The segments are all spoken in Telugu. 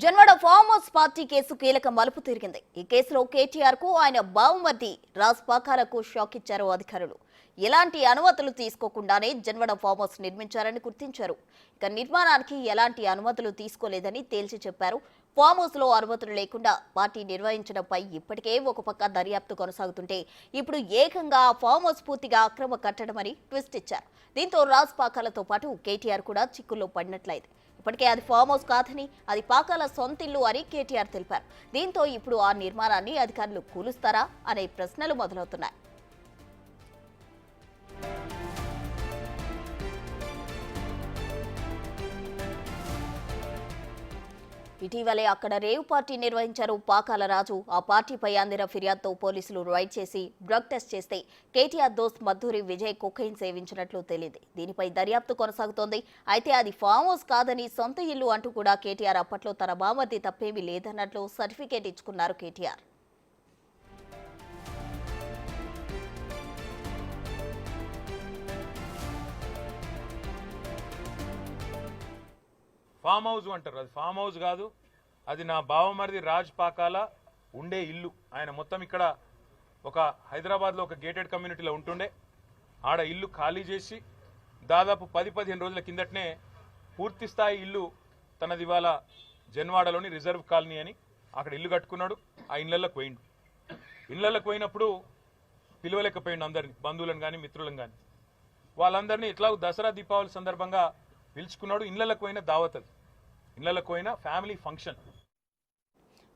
Janwada farm house party case కీలక మలుపు తిరిగింది. ఈ కేసులో కేటీఆర్ కు ఆయన బావమర్ది రాజ్ పాకాలకు షాక్ ఇచ్చారు అధికారులు. ఎలాంటి అనుమతులు తీసుకోకుండానే జన్వాడ ఫామ్ హౌస్ నిర్మించారని గుర్తించారు. ఇక నిర్మాణానికి ఎలాంటి అనుమతులు తీసుకోలేదని తేల్చి చెప్పారు. ఫామ్ హౌస్ లో అనుమతులు లేకుండా పార్టీ నిర్వహించడంపై ఇప్పటికే ఒక పక్క దర్యాప్తు కొనసాగుతుంటే ఇప్పుడు ఏకంగా ఫామ్ హౌస్ పూర్తిగా అక్రమ కట్టడమని ట్విస్ట్ ఇచ్చారు. దీంతో రాజ్ పాకాలతో పాటు కేటీఆర్ కూడా చిక్కుల్లో పడినట్లయింది. ఇప్పటికే అది ఫామ్ హౌస్ కాదని అది పాకాల సొంతిల్లు అని కేటీఆర్ తెలిపారు. దీంతో ఇప్పుడు ఆ నిర్మాణాన్ని అధికారులు కూలుస్తారా అనే ప్రశ్నలు మొదలవుతున్నాయి. ఇటీవలే అక్కడ రేవ్ పార్టీ నిర్వహించారు పాకాల రాజు. ఆ పార్టీపై అందిన ఫిర్యాదుతో పోలీసులు రైడ్ చేసి డ్రగ్ టెస్ట్ చేస్తే కేటీఆర్ దోస్త్ మద్దూరి విజయ్ కొకైన్ సేవించినట్లు తేలింది. దీనిపై దర్యాప్తు కొనసాగుతోంది. అయితే అది ఫామ్ హౌస్ కాదని సొంత ఇల్లు అంటూ కూడా కేటీఆర్ అప్పట్లో తన బామర్ది తప్పేమీ లేదన్నట్లు సర్టిఫికేట్ ఇచ్చుకున్నారు కేటీఆర్. ఫామ్ హౌస్ అంటారు, అది ఫామ్ హౌస్ కాదు, అది నా బావమరిది రాజ్ పాకాల ఉండే ఇల్లు. ఆయన మొత్తం ఇక్కడ ఒక హైదరాబాద్లో ఒక గేటెడ్ కమ్యూనిటీలో ఉంటుండే. ఆడ ఇల్లు ఖాళీ చేసి దాదాపు 10-15 రోజుల కిందటనే పూర్తి స్థాయి ఇల్లు తనది ఇవాళ జన్వాడలోని రిజర్వ్ కాలనీ అని అక్కడ ఇల్లు కట్టుకున్నాడు. ఆ ఇళ్లలోకి పోయిండు. ఇళ్లలోకి పోయినప్పుడు పిలవలేకపోయిండు అందరినీ, బంధువులను కానీ మిత్రులను కానీ. వాళ్ళందరినీ ఇట్లా దసరా దీపావళి సందర్భంగా పిలుచుకున్నాడు. ఇళ్లకు పోయిన దావత్, అది ఇళ్లకు పోయిన ఫ్యామిలీ ఫంక్షన్.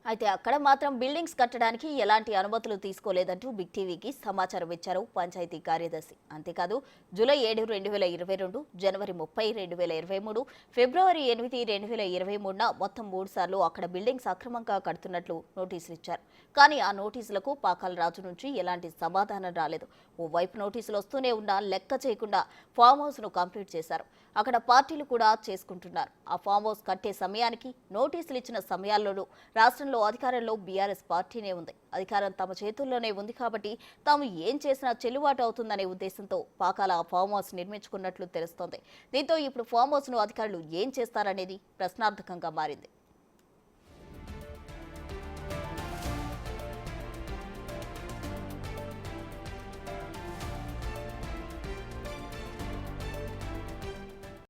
అయితే అక్కడ మాత్రం బిల్డింగ్స్ కట్టడానికి ఎలాంటి అనుమతులు తీసుకోలేదంటూ బిగ్ టీవీకి సమాచారం ఇచ్చారు పంచాయతీ కార్యదర్శి. అంతేకాదు జూలై 7, 2022, జనవరి 30, 2023, ఫిబ్రవరి 8, 2023న మొత్తం 3 సార్లు అక్కడ బిల్డింగ్స్ అక్రమంగా కడుతున్నట్లు నోటీసులు ఇచ్చారు. కానీ ఆ నోటీసులకు పాకాల రాజు నుంచి ఎలాంటి సమాధానం రాలేదు. ఓవైపు నోటీసులు వస్తూనే ఉన్నా లెక్క చేయకుండా ఫామ్ హౌస్ ను కంప్లీట్ చేశారు. అక్కడ పార్టీలు కూడా చేసుకుంటున్నారు. ఆ ఫామ్ హౌస్ కట్టే సమయానికి నోటీసులు ఇచ్చిన సమయాల్లోనూ రాష్ట్రంలో అధికారంలో బీఆర్ఎస్ పార్టీనే ఉంది. అధికారం తమ చేతుల్లోనే ఉంది కాబట్టి తాము ఏం చేసినా చెల్లుబాటు అవుతుందనే ఉద్దేశంతో పాకాల ఫామ్ హౌస్ నిర్మించుకున్నట్లు తెలుస్తోంది. దీంతో ఇప్పుడు ఫామ్ హౌస్ ను అధికారులు ఏం చేస్తారనేది ప్రశ్నార్థకంగా మారింది.